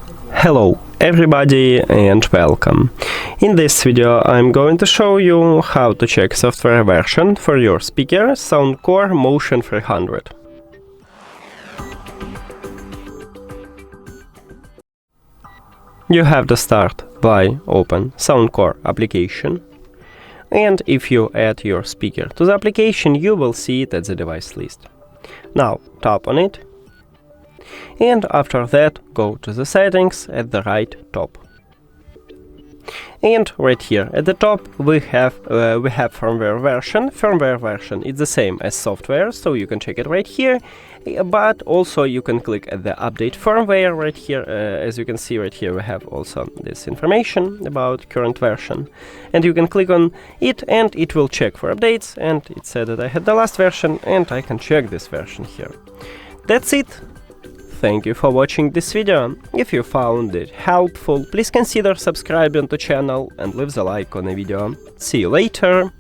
Hello everybody and welcome. In this video I'm going to show you how to check software version for your speaker SOUNDCORE Motion 300. You have to start by open SOUNDCORE application, and if you add your speaker to the application you will see it at the device list. Now tap on it, and after that go to the settings at the right top. And right here at the top we have firmware version. Firmware version is the same as software, so you can check it right here, but also you can click at the update firmware right here. As you can see right here we have also this information about current version, and you can click on it and it will check for updates, and it said that I had the last version and I can check this version here. That's it. Thank you for watching this video. If you found it helpful, please consider subscribing to the channel and leave the like on the video. See you later!